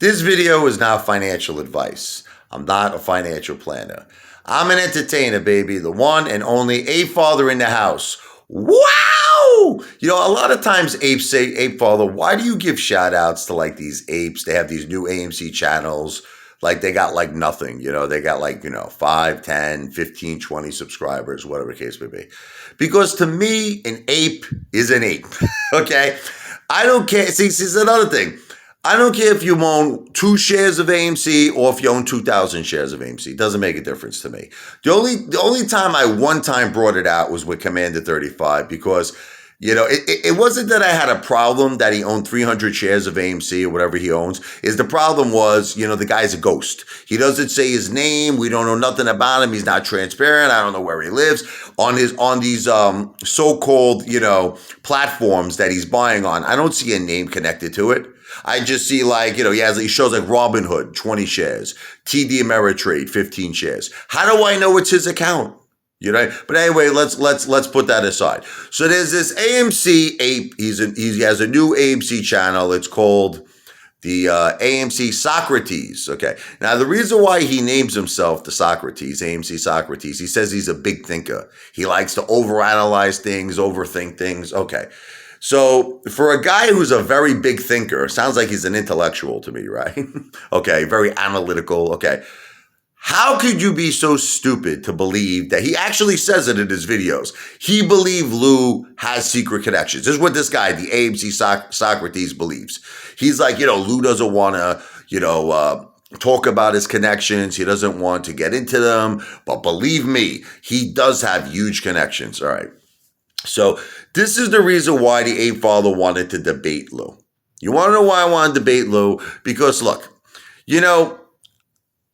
This video is not financial advice. I'm not a financial planner. I'm an entertainer, baby. The one and only ape father in the house. Wow! You know, a lot of times apes say, ape father, why do you give shout outs to like these apes? They have these new AMC channels. Like they got like nothing, they got like, 5, 10, 15, 20 subscribers, whatever the case may be. Because to me, an ape is an ape, okay? I don't care. See, this is another thing. I don't care if you own 2 shares of AMC or if you own 2,000 shares of AMC. It doesn't make a difference to me. The only time I one time brought it out was with Commander 35 because, it wasn't that I had a problem that he owned 300 shares of AMC or whatever he owns. The problem was, the guy's a ghost. He doesn't say his name. We don't know nothing about him. He's not transparent. I don't know where he lives. On these so-called, platforms that he's buying on, I don't see a name connected to it. I just see he shows like Robinhood, 20 shares, TD Ameritrade, 15 shares. How do I know it's his account? But anyway, let's put that aside. So there's this AMC ape. He has a new AMC channel. It's called the AMC Socrates. Okay. Now the reason why he names himself the Socrates, AMC Socrates, he says he's a big thinker. He likes to overanalyze things, overthink things. Okay. So for a guy who's a very big thinker, sounds like he's an intellectual to me, right? Okay, very analytical. Okay. How could you be so stupid to believe that he actually says it in his videos? He believed Lou has secret connections. This is what this guy, the AMC Socrates, believes. He's like, Lou doesn't want to, talk about his connections. He doesn't want to get into them. But believe me, he does have huge connections. All right. So this is the reason why the ape father wanted to debate Lou. You want to know why I want to debate Lou? Because look,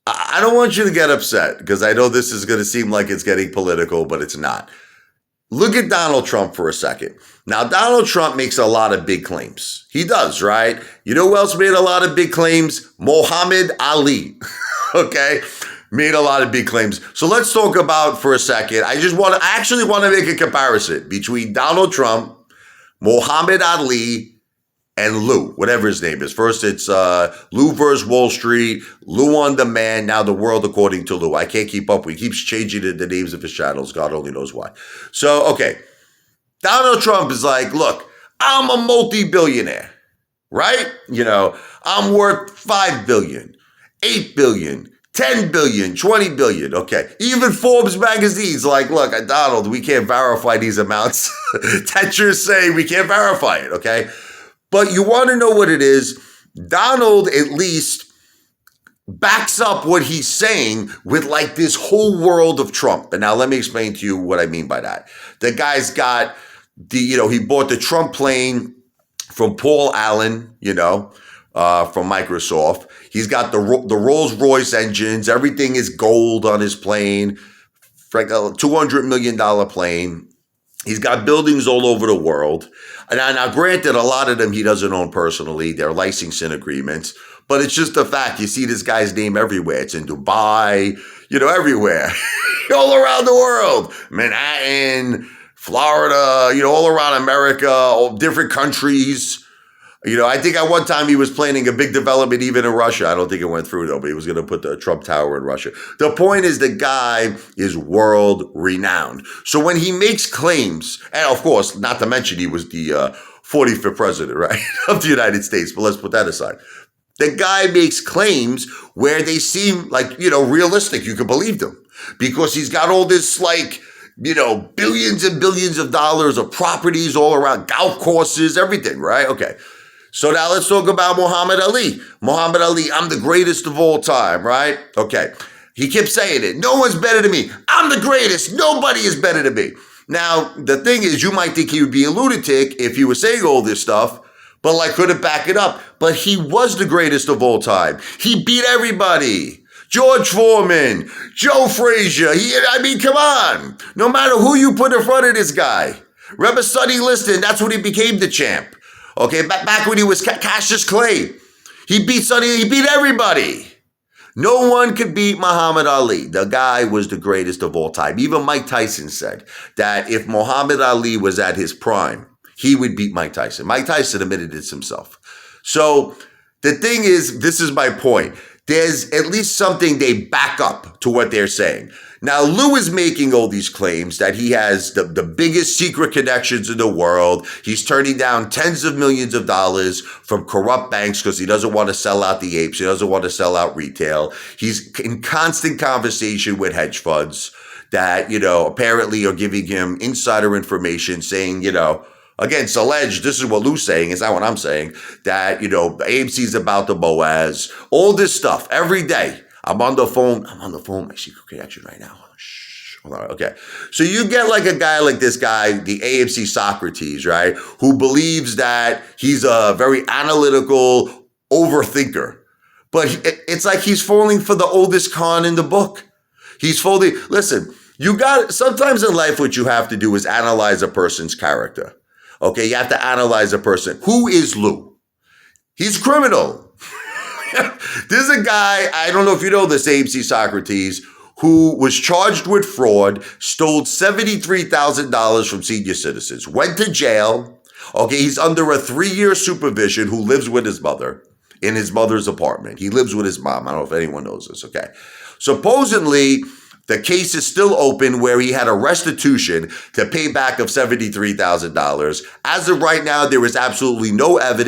I don't want you to get upset because I know this is going to seem like it's getting political, but it's not. Look at Donald Trump for a second. Now, Donald Trump makes a lot of big claims. He does, right? You know who else made a lot of big claims? Muhammad Ali, okay? Made a lot of big claims. So let's talk about for a second. I actually want to make a comparison between Donald Trump, Muhammad Ali, and Lou, whatever his name is. First, it's Lou versus Wall Street, Lou on Demand, now The World According to Lou. I can't keep up. He keeps changing the names of his channels. God only knows why. So, okay. Donald Trump is like, look, I'm a multi-billionaire, right? I'm worth 5 billion, 8 billion, 10 billion, 20 billion. Okay. Even Forbes magazine's like, look, Donald, we can't verify these amounts that you're saying. We can't verify it. Okay. But you want to know what it is? Donald at least backs up what he's saying with like this whole world of Trump. And now let me explain to you what I mean by that. The guy's got he bought the Trump plane from Paul Allen, from Microsoft. He's got the Rolls Royce engines. Everything is gold on his plane. Like a $200 million plane. He's got buildings all over the world. Now, granted, a lot of them he doesn't own personally. They're licensing agreements. But it's just a fact. You see this guy's name everywhere. It's in Dubai, everywhere. All around the world. Manhattan, Florida, all around America, all different countries. I think at one time he was planning a big development even in Russia. I don't think it went through though, but he was going to put the Trump Tower in Russia. The point is the guy is world renowned. So when he makes claims, and of course, not to mention he was the 45th president, right, of the United States, but let's put that aside. The guy makes claims where they seem like, realistic. You can believe them because he's got all this billions and billions of dollars of properties all around, golf courses, everything, right? Okay. So now let's talk about Muhammad Ali. Muhammad Ali, I'm the greatest of all time, right? Okay. He kept saying it. No one's better than me. I'm the greatest. Nobody is better than me. Now, the thing is, you might think he would be a lunatic if he was saying all this stuff, but couldn't back it up. But he was the greatest of all time. He beat everybody. George Foreman, Joe Frazier. Come on. No matter who you put in front of this guy. Remember Sonny Liston? That's when he became the champ. Okay, back when he was Cassius Clay, he beat everybody. No one could beat Muhammad Ali. The guy was the greatest of all time. Even Mike Tyson said that if Muhammad Ali was at his prime, he would beat Mike Tyson. Mike Tyson admitted this himself. So the thing is, this is my point. There's at least something they back up to what they're saying. Now, Lou is making all these claims that he has the biggest secret connections in the world. He's turning down tens of millions of dollars from corrupt banks because he doesn't want to sell out the apes. He doesn't want to sell out retail. He's in constant conversation with hedge funds that, apparently are giving him insider information saying, again, it's alleged, this is what Lou's saying, it's not what I'm saying, that, AMC is about the Boaz, all this stuff every day. I'm on the phone, my secret connection right now. Shh. Hold on. Okay. So you get like a guy like this guy, the AMC Socrates, right? Who believes that he's a very analytical overthinker. But it's like he's falling for the oldest con in the book. He's folding. Listen, sometimes in life what you have to do is analyze a person's character. Okay, you have to analyze a person. Who is Lou? He's criminal. There's a guy, I don't know if you know this, AMC Socrates, who was charged with fraud, stole $73,000 from senior citizens, went to jail. Okay, he's under a 3-year supervision, who lives with his mother in his mother's apartment. He lives with his mom. I don't know if anyone knows this, okay? Supposedly, the case is still open where he had a restitution to pay back of $73,000. As of right now, there is absolutely no evidence